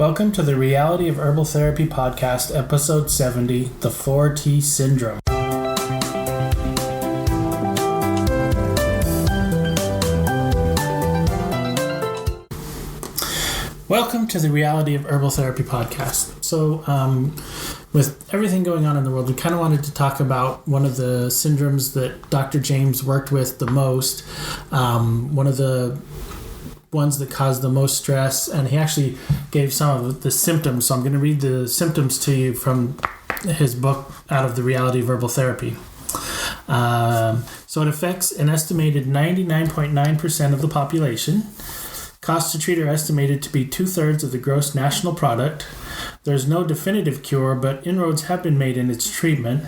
Welcome to the Reality of Herbal Therapy podcast, episode 70, the 4T Syndrome. Welcome to the Reality of Herbal Therapy podcast. So, with everything going on in the world, we kind of wanted to talk about one of the syndromes that Dr. James worked with the most, one of the ones that cause the most stress, and he actually gave some of the symptoms. So I'm going to read the symptoms to you from his book, Out of the Reality of Herbal Therapy. So it affects an estimated 99.9% of the population. Costs to treat are estimated to be 2/3 of the gross national product. There's no definitive cure, but inroads have been made in its treatment.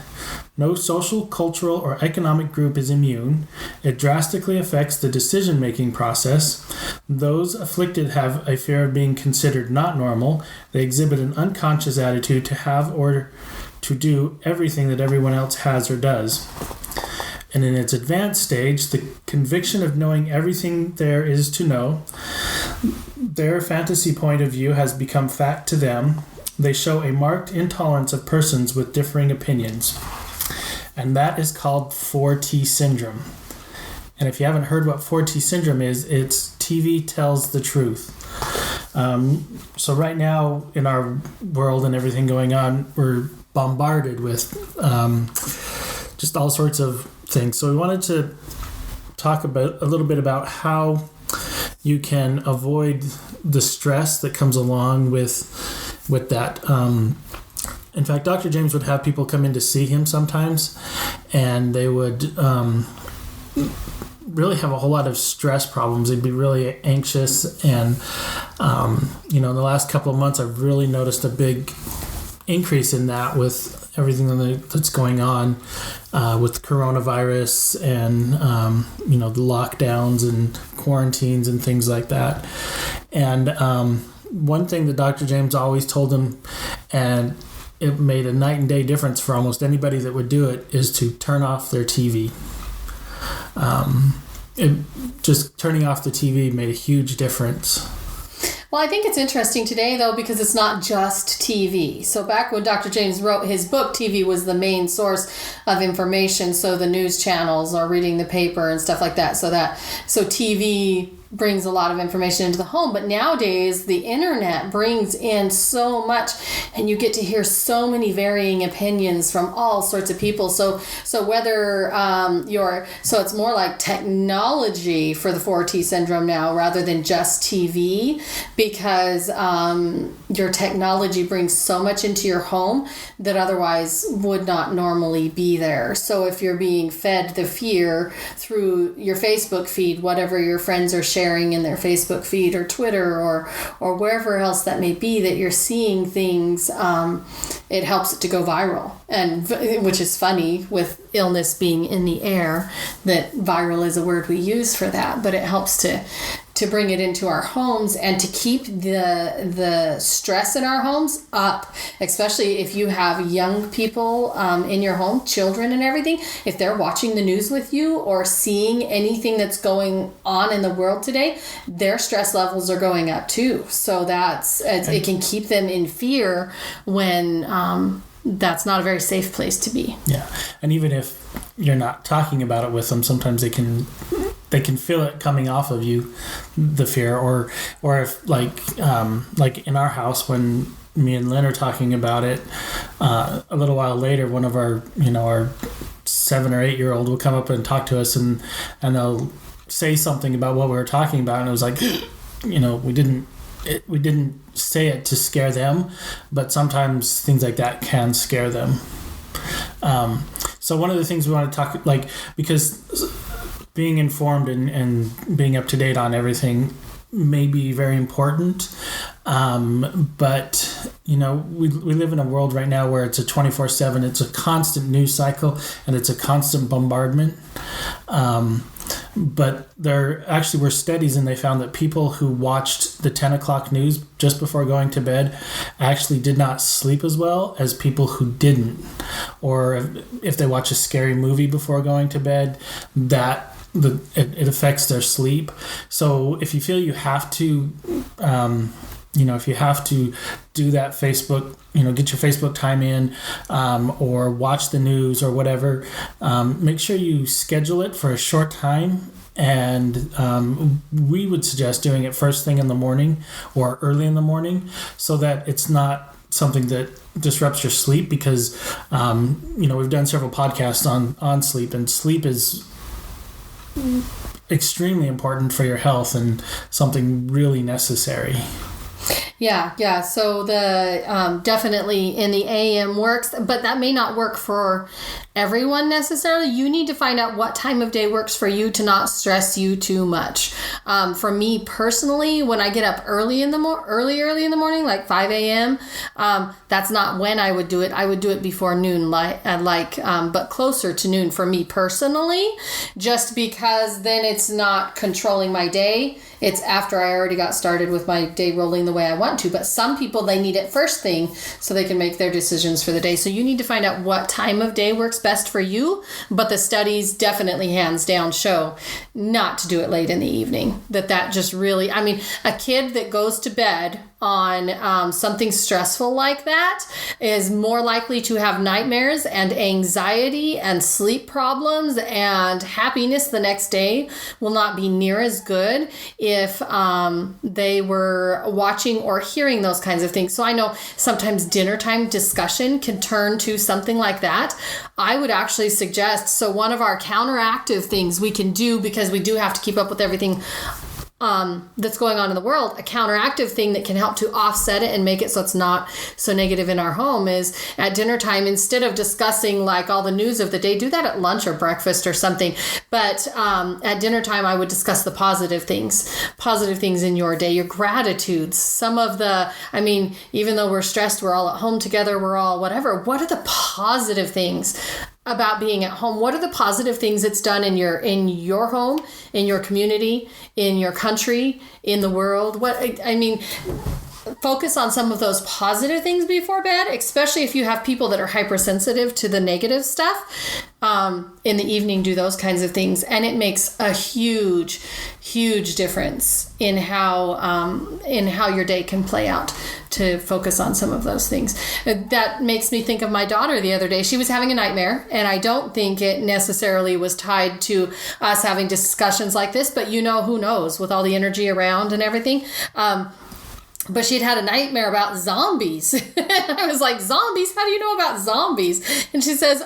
No social, cultural, or economic group is immune. It drastically affects the decision-making process. Those afflicted have a fear of being considered not normal. They exhibit an unconscious attitude to have or to do everything that everyone else has or does. And in its advanced stage, the conviction of knowing everything there is to know. Their fantasy point of view has become fact to them. They show a marked intolerance of persons with differing opinions. And that is called 4T syndrome. And if you haven't heard what 4T syndrome is, it's TV tells the truth. So right now in our world and everything going on, we're bombarded with just all sorts of things. So we wanted to talk about a little bit about how you can avoid the stress that comes along with that. In fact, Dr. James would have people come in to see him sometimes, and they would really have a whole lot of stress problems. They'd be really anxious, and in the last couple of months, I've really noticed a big increase in that with everything that's going on with coronavirus and the lockdowns and quarantines and things like that. And one thing that Dr. James always told him, and it made a night and day difference for almost anybody that would do it, is to turn off their TV. Just turning off the TV made a huge difference. Well, I think it's interesting today, though, because it's not just TV. So back when Dr. James wrote his book, TV was the main source of information. So the news channels or reading the paper and stuff like that. So TV brings a lot of information into the home. But nowadays, the internet brings in so much, and you get to hear so many varying opinions from all sorts of people. So whether so it's more like technology for the 4T syndrome now rather than just TV, because your technology brings so much into your home that otherwise would not normally be there. So if you're being fed the fear through your Facebook feed, whatever your friends are sharing in their Facebook feed or Twitter or wherever else that may be, that you're seeing things, it helps it to go viral. And which is funny with illness being in the air, that viral is a word we use for that, but it helps to bring it into our homes and to keep the stress in our homes up, especially if you have young people in your home, children and everything. If they're watching the news with you or seeing anything that's going on in the world today, their stress levels are going up too. So it can keep them in fear when that's not a very safe place to be. Yeah, and even if you're not talking about it with them, sometimes they can feel it coming off of you, the fear, or if like in our house when me and Lynn are talking about it, a little while later, one of our 7 or 8 year old will come up and talk to us, and they'll say something about what we were talking about, and it was like, we didn't say it to scare them, but sometimes things like that can scare them. So one of the things we want to talk, because being informed and being up to date on everything may be very important, but we live in a world right now where it's a 24/7, it's a constant news cycle, and it's a constant bombardment. But there actually were studies, and they found that people who watched the 10 o'clock news just before going to bed actually did not sleep as well as people who didn't. Or if they watch a scary movie before going to bed, it affects their sleep. So if you feel you have to if you have to do that Facebook, get your Facebook time in, or watch the news or whatever, make sure you schedule it for a short time. And we would suggest doing it first thing in the morning or early in the morning, so that it's not something that disrupts your sleep, because we've done several podcasts on sleep, and sleep is extremely important for your health and something really necessary. Yeah. So the definitely in the AM works, but that may not work for everyone necessarily. You need to find out what time of day works for you to not stress you too much. For me personally, when I get up early in the morning, like 5 a.m., that's not when I would do it. I would do it before noon, but closer to noon for me personally, just because then it's not controlling my day. It's after I already got started with my day rolling the way I want to. But some people, they need it first thing so they can make their decisions for the day. So you need to find out what time of day works best for you. But the studies definitely hands down show not to do it late in the evening. That just really, a kid that goes to bed on something stressful like that is more likely to have nightmares and anxiety and sleep problems, and happiness the next day will not be near as good if they were watching or hearing those kinds of things. So I know sometimes dinner time discussion can turn to something like that. I would actually suggest, so one of our counteractive things we can do, because we do have to keep up with everything that's going on in the world, a counteractive thing that can help to offset it and make it so it's not so negative in our home is at dinner time, instead of discussing like all the news of the day, do that at lunch or breakfast or something. But at dinner time, I would discuss the positive things in your day, your gratitudes. Some of the, even though we're stressed, we're all at home together, we're all whatever. What are the positive things about being at home? What are the positive things it's done in your home, in your community, in your country, in the world? Focus on some of those positive things before bed, especially if you have people that are hypersensitive to the negative stuff. In the evening, do those kinds of things, and it makes a huge difference in how your day can play out, to focus on some of those things. That makes me think of my daughter the other day. She was having a nightmare, and I don't think it necessarily was tied to us having discussions like this, but who knows, with all the energy around and everything. But she'd had a nightmare about zombies. I was like, zombies? How do you know about zombies? And she says,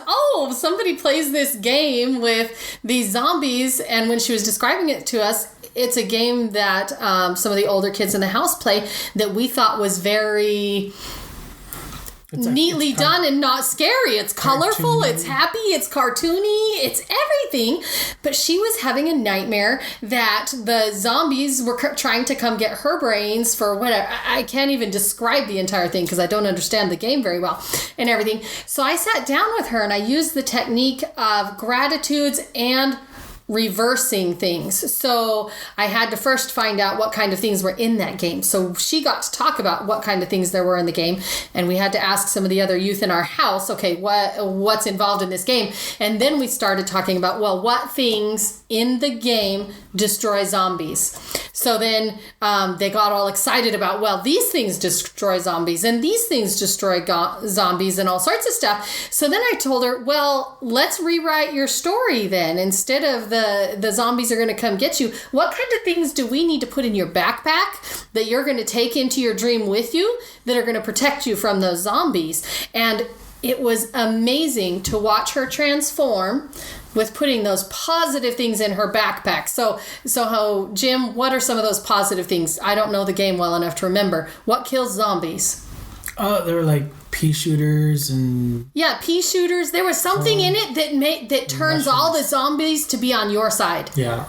somebody plays this game with these zombies. And when she was describing it to us, it's a game that some of the older kids in the house play that we thought was very neatly done and not scary. It's colorful, it's happy, it's cartoony, it's everything. But she was having a nightmare that the zombies were trying to come get her brains for whatever. I can't even describe the entire thing because I don't understand the game very well and everything. So I sat down with her and I used the technique of gratitudes and reversing things. So I had to first find out what kind of things were in that game. So she got to talk about what kind of things there were in the game, and we had to ask some of the other youth in our house, okay, what's involved in this game? And then we started talking about, what things in the game destroy zombies. So then they got all excited about, these things destroy zombies and these things destroy zombies and all sorts of stuff. So then I told her, let's rewrite your story then. Instead of the zombies are going to come get you, what kind of things do we need to put in your backpack that you're going to take into your dream with you that are going to protect you from those zombies? And it was amazing to watch her transform with putting those positive things in her backpack. So Jim, what are some of those positive things? I don't know the game well enough to remember. What kills zombies? There were like pea shooters and... Yeah, pea shooters. There was something in it that turns mushrooms. All the zombies to be on your side. Yeah,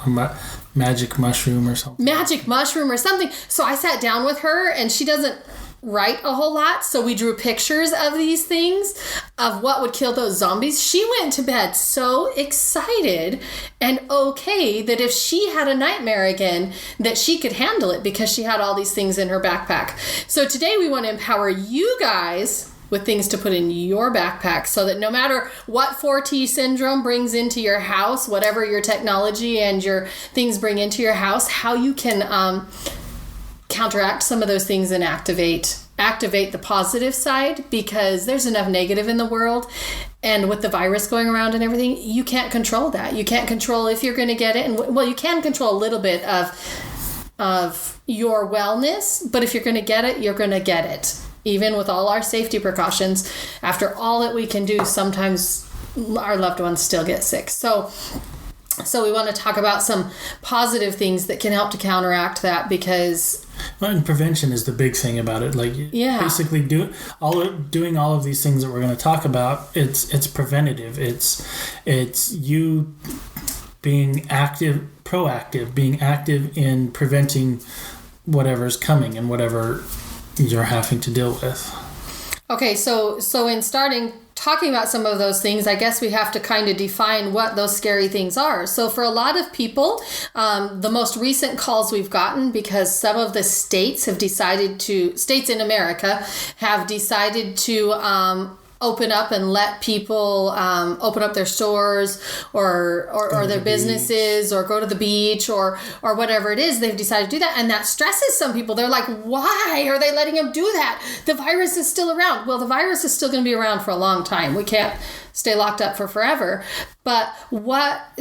magic mushroom or something. So I sat down with her, and she doesn't write a whole lot, so we drew pictures of these things of what would kill those zombies. She went to bed so excited and okay that if she had a nightmare again, that she could handle it because she had all these things in her backpack. So today we want to empower you guys with things to put in your backpack so that no matter what 4T syndrome brings into your house, whatever your technology and your things bring into your house, how you can counteract some of those things and activate the positive side, because there's enough negative in the world. And with the virus going around and everything, you can't control that. You can't control if you're going to get it. And well, you can control a little bit of your wellness, but if you're going to get it, you're going to get it. Even with all our safety precautions, after all that we can do, sometimes our loved ones still get sick. So we want to talk about some positive things that can help to counteract that, because and prevention is the big thing about it. Like, basically doing all of these things that we're going to talk about, it's preventative. It's you being proactive, being active in preventing whatever's coming and whatever you're having to deal with. Okay, so in starting talking about some of those things, I guess we have to kind of define what those scary things are. So for a lot of people, the most recent calls we've gotten, because some of the states in America have decided to open up and let people open up their stores or their businesses or go to the beach or whatever it is. They've decided to do that, and that stresses some people. They're like, why are they letting them do that? The virus is still around. Well, the virus is still going to be around for a long time. We can't stay locked up for forever. But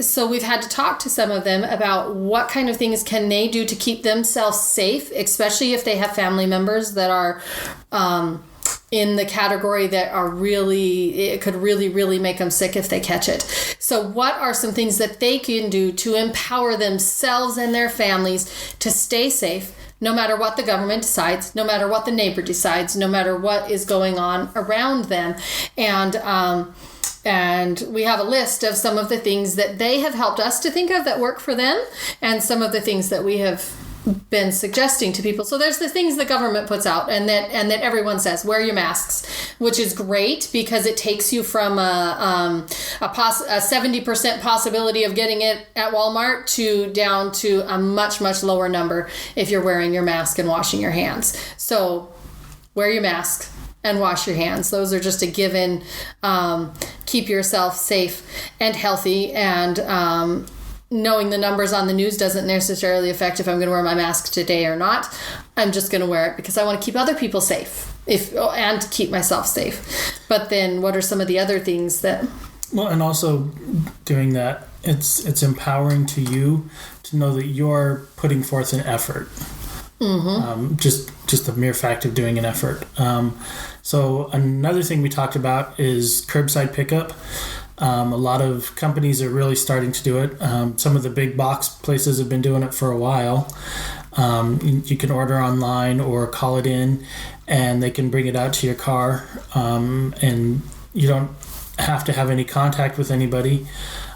so we've had to talk to some of them about what kind of things can they do to keep themselves safe, especially if they have family members that are in the category that it could really, really make them sick if they catch it. So what are some things that they can do to empower themselves and their families to stay safe, no matter what the government decides, no matter what the neighbor decides, no matter what is going on around them? And we have a list of some of the things that they have helped us to think of that work for them, and some of the things that we have been suggesting to people. So there's the things the government puts out and that everyone says, wear your masks, which is great because it takes you from a 70% possibility of getting it at Walmart down to a much, much lower number if you're wearing your mask and washing your hands. So wear your mask and wash your hands. Those are just a given. Keep yourself safe and healthy, and knowing the numbers on the news doesn't necessarily affect if I'm going to wear my mask today or not. I'm just going to wear it because I want to keep other people safe and keep myself safe. But then what are some of the other things that... Well, and also doing that, it's empowering to you to know that you're putting forth an effort. Mm-hmm. Just the mere fact of doing an effort. So another thing we talked about is curbside pickup. A lot of companies are really starting to do it. Some of the big box places have been doing it for a while. You can order online or call it in, and they can bring it out to your car, and you don't have to have any contact with anybody.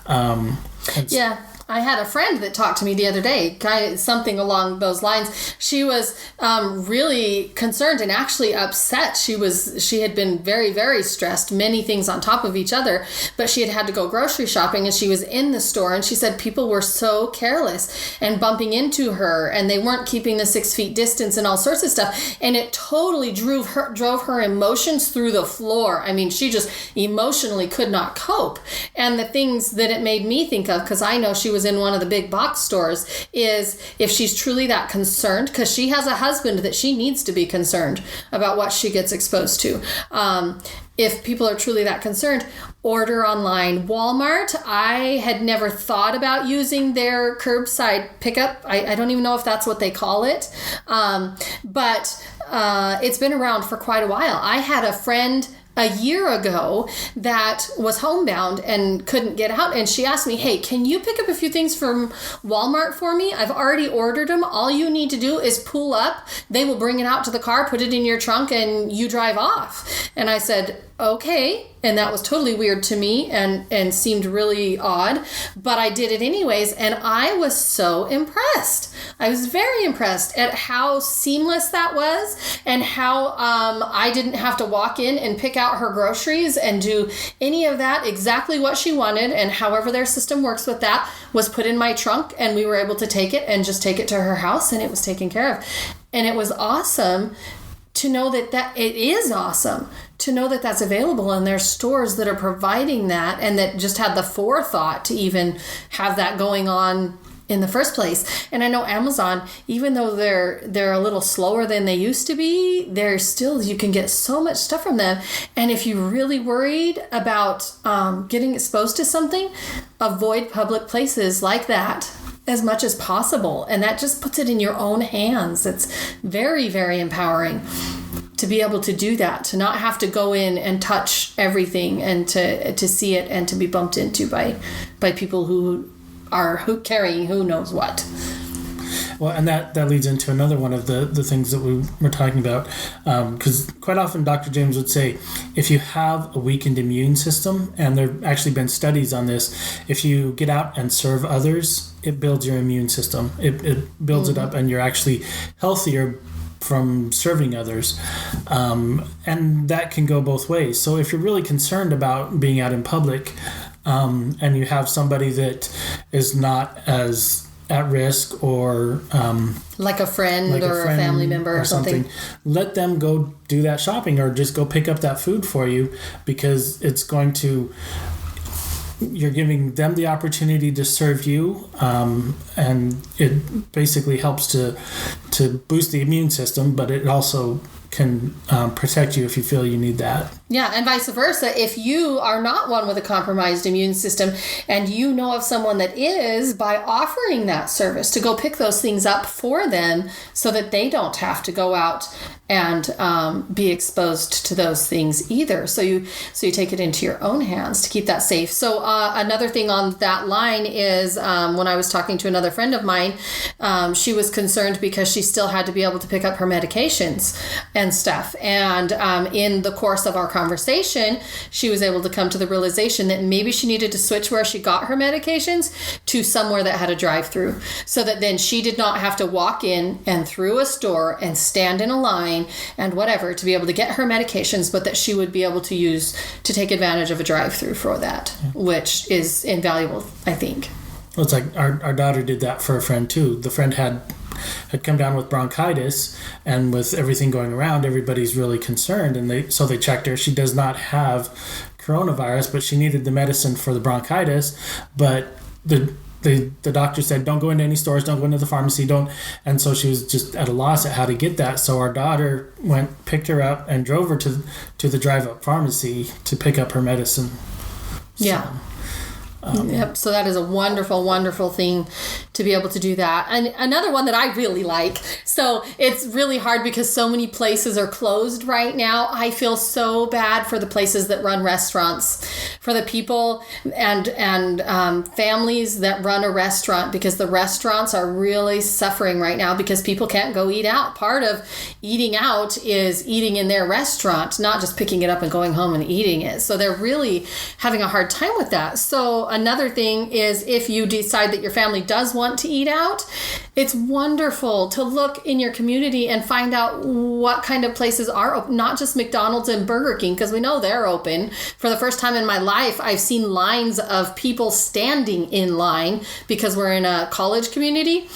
Yeah. I had a friend that talked to me the other day, kind of something along those lines. She was really concerned and actually upset. She had been very, very stressed, many things on top of each other, but she had to go grocery shopping, and she was in the store, and she said people were so careless and bumping into her, and they weren't keeping the 6 feet distance and all sorts of stuff, and it totally drove her emotions through the floor. I mean, she just emotionally could not cope. And the things that it made me think of, because I know she was in one of the big box stores, is if she's truly that concerned, because she has a husband that she needs to be concerned about what she gets exposed to. If people are truly that concerned, order online. Walmart, I had never thought about using their curbside pickup. I don't even know if that's what they call it. But it's been around for quite a while. I had a friend a year ago that was homebound and couldn't get out, and she asked me, hey, can you pick up a few things from Walmart for me? I've already ordered them. All you need to do is pull up. They will bring it out to the car, put it in your trunk, and you drive off. And I said, okay. And that was totally weird to me and seemed really odd, but I did it anyways, and I was so impressed. I was very impressed at how seamless that was, and how I didn't have to walk in and pick out her groceries and do any of that. Exactly what she wanted, and however their system works with that, was put in my trunk, and we were able to take it and just take it to her house, and it was taken care of. And it was awesome to know that it is awesome to know that that's available, and there's stores that are providing that, and that just had the forethought to even have that going on in the first place. And I know Amazon, even though they're a little slower than they used to be, they're still, you can get so much stuff from them. And if you're really worried about getting exposed to something, avoid public places like that as much as possible. And that just puts it in your own hands. It's very, very empowering to be able to do that, to not have to go in and touch everything and to see it and to be bumped into by people who are carrying who knows what. Well, and that leads into another one of the things that we were talking about, because quite often Dr. James would say, if you have a weakened immune system, and there have actually been studies on this, if you get out and serve others, it builds your immune system. It builds it up, and you're actually healthier from serving others. And that can go both ways. So if you're really concerned about being out in public, and you have somebody that is not as at risk, or like a friend or a family member or something, let them go do that shopping, or just go pick up that food for you, because it's going to, you're giving them the opportunity to serve you, and it basically helps to boost the immune system, but it also can protect you if you feel you need that. Yeah, and vice versa. If you are not one with a compromised immune system and you know of someone that is, by offering that service to go pick those things up for them so that they don't have to go out and be exposed to those things either. So you take it into your own hands to keep that safe. So another thing on that line is when I was talking to another friend of mine, she was concerned because she still had to be able to pick up her medications and stuff. And in the course of our conversation, she was able to come to the realization that maybe she needed to switch where she got her medications to somewhere that had a drive-through, so that then she did not have to walk in and through a store and stand in a line and whatever to be able to get her medications, but that she would be able to take advantage of a drive-through for that, which is invaluable, I think. Well, it's like our daughter did that for a friend too. The friend had come down with bronchitis, and with everything going around, everybody's really concerned, and they checked her. She does not have coronavirus, but she needed the medicine for the bronchitis, but the doctor said, don't go into any stores, don't go into the pharmacy, don't. And so she was just at a loss at how to get that. So our daughter picked her up and drove her to the drive-up pharmacy to pick up her medicine. Yeah. Yep. So that is a wonderful, wonderful thing to be able to do that. And another one that I really like. So it's really hard because so many places are closed right now. I feel so bad for the places that run restaurants, for the people and families that run a restaurant, because the restaurants are really suffering right now because people can't go eat out. Part of eating out is eating in their restaurant, not just picking it up and going home and eating it. So they're really having a hard time with that. So another thing is, if you decide that your family does want to eat out, it's wonderful to look in your community and find out what kind of places are open, not just McDonald's and Burger King, because we know they're open. For the first time in my life, I've seen lines of people standing in line, because we're in a college community.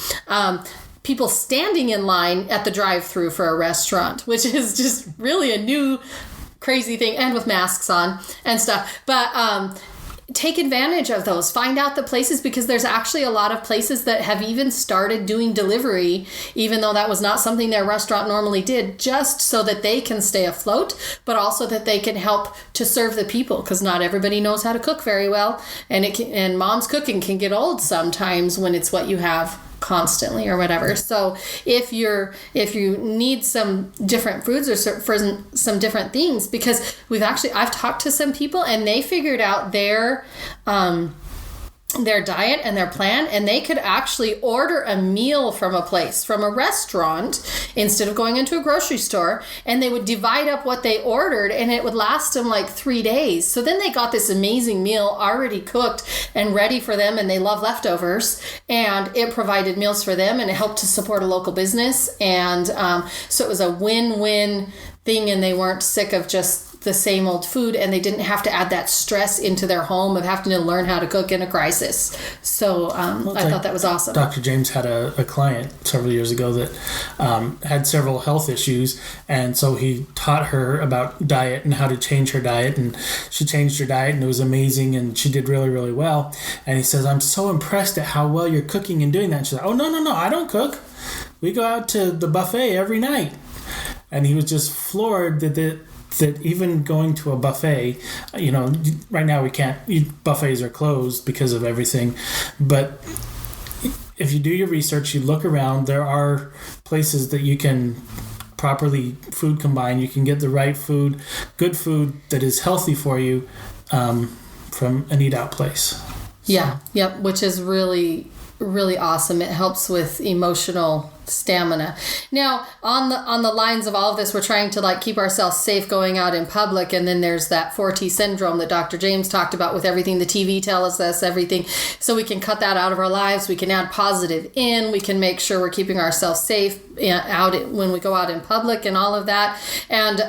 People standing in line at the drive-thru for a restaurant, which is just really a new crazy thing, and with masks on and stuff. But take advantage of those. Find out the places, because there's actually a lot of places that have even started doing delivery, even though that was not something their restaurant normally did, just so that they can stay afloat, but also that they can help to serve the people, because not everybody knows how to cook very well, and mom's cooking can get old sometimes when it's what you have constantly or whatever. So if you need some different foods or for some different things, because I've talked to some people and they figured out their diet and their plan, and they could actually order a meal from a restaurant, instead of going into a grocery store, and they would divide up what they ordered, and it would last them like 3 days. So then they got this amazing meal already cooked and ready for them, and they love leftovers, and it provided meals for them, and it helped to support a local business. And so it was a win-win thing, and they weren't sick of just the same old food, and they didn't have to add that stress into their home of having to learn how to cook in a crisis. So I thought that was awesome. Dr. James had a client several years ago that had several health issues, and so he taught her about diet and how to change her diet, and she changed her diet, and it was amazing, and she did really, really well. And he says, I'm so impressed at how well you're cooking and doing that. And she's like, oh, no, I don't cook. We go out to the buffet every night. And he was just floored that even going to a buffet, right now we can't, buffets are closed because of everything. But if you do your research, you look around, there are places that you can properly food combine. You can get the right food, good food that is healthy for you from an eat out place. Yeah, yep, which is really, really awesome. It helps with emotional stamina. Now, on the lines of all of this, we're trying to keep ourselves safe going out in public, and then there's that 4T syndrome that Dr. James talked about with everything the TV tells us, everything. So we can cut that out of our lives. We can add positive in. We can make sure we're keeping ourselves safe out when we go out in public and all of that. And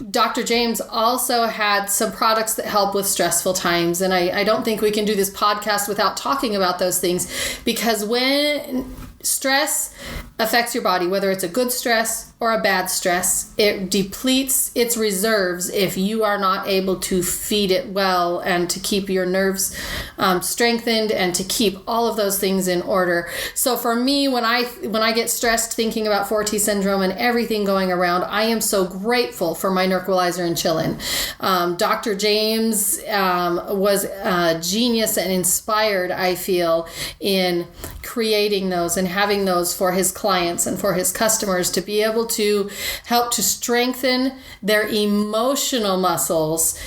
Dr. James also had some products that help with stressful times. And I don't think we can do this podcast without talking about those things, because when stress affects your body, whether it's a good stress or a bad stress, it depletes its reserves if you are not able to feed it well and to keep your nerves strengthened and to keep all of those things in order. So for me, when I get stressed thinking about 4T syndrome and everything going around, I am so grateful for my Nerquilizer and Chillin. Dr. James was a genius and inspired, I feel, in creating those and having those for his clients and for his customers to be able to help to strengthen their emotional muscles,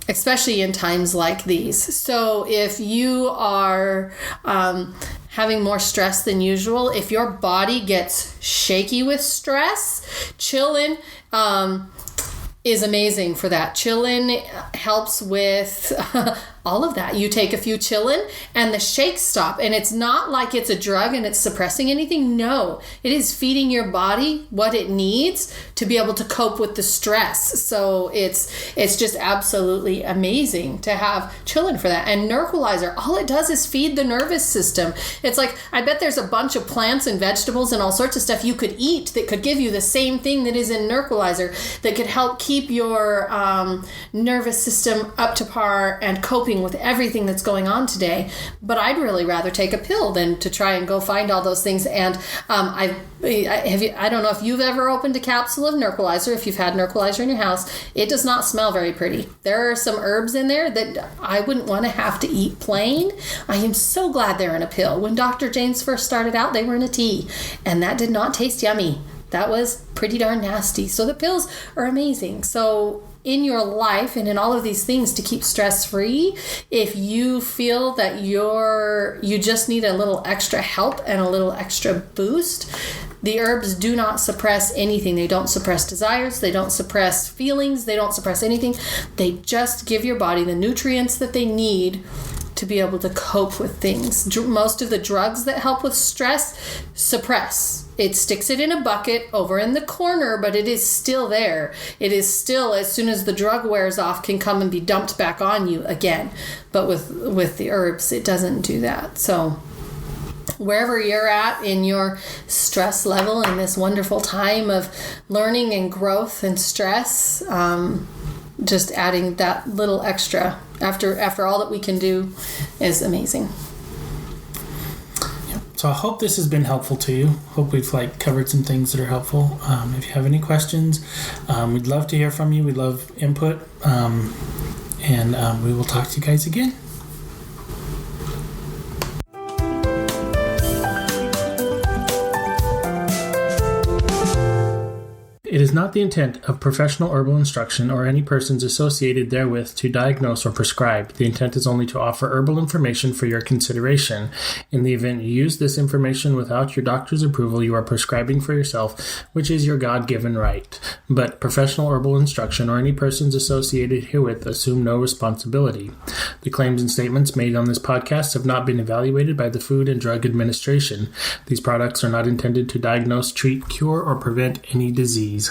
especially in times like these. So if you are having more stress than usual, if your body gets shaky with stress, Chillin is amazing for that. Chillin helps with all of that. You take a few Chillin and the shakes stop. And it's not like it's a drug and it's suppressing anything. No, it is feeding your body what it needs to be able to cope with the stress. So it's just absolutely amazing to have Chillin for that. And Nerquilizer, all it does is feed the nervous system. It's like, I bet there's a bunch of plants and vegetables and all sorts of stuff you could eat that could give you the same thing that is in Nerquilizer, that could help keep your nervous system up to par and coping with everything that's going on today. But I'd really rather take a pill than to try and go find all those things. And I don't know if you've ever opened a capsule of Nerquilizer. If you've had Nerquilizer in your house, it does not smell very pretty. There are some herbs in there that I wouldn't want to have to eat plain. I am so glad they're in a pill. When Dr. James first started out, they were in a tea, and that did not taste yummy. That was pretty darn nasty. So the pills are amazing. So in your life and in all of these things to keep stress free, if you feel that you just need a little extra help and a little extra boost, the herbs do not suppress anything. They don't suppress desires. They don't suppress feelings. They don't suppress anything. They just give your body the nutrients that they need to be able to cope with things. Most of the drugs that help with stress suppress. It sticks it in a bucket over in the corner, but it is still there. It is still, as soon as the drug wears off, can come and be dumped back on you again. But with the herbs, it doesn't do that. So wherever you're at in your stress level in this wonderful time of learning and growth and stress, just adding that little extra after all that we can do is amazing. So I hope this has been helpful to you. Hope we've covered some things that are helpful. If you have any questions, we'd love to hear from you. We'd love input, and we will talk to you guys again. It is not the intent of professional herbal instruction or any persons associated therewith to diagnose or prescribe. The intent is only to offer herbal information for your consideration. In the event you use this information without your doctor's approval, you are prescribing for yourself, which is your God-given right. But professional herbal instruction or any persons associated herewith assume no responsibility. The claims and statements made on this podcast have not been evaluated by the Food and Drug Administration. These products are not intended to diagnose, treat, cure, or prevent any disease.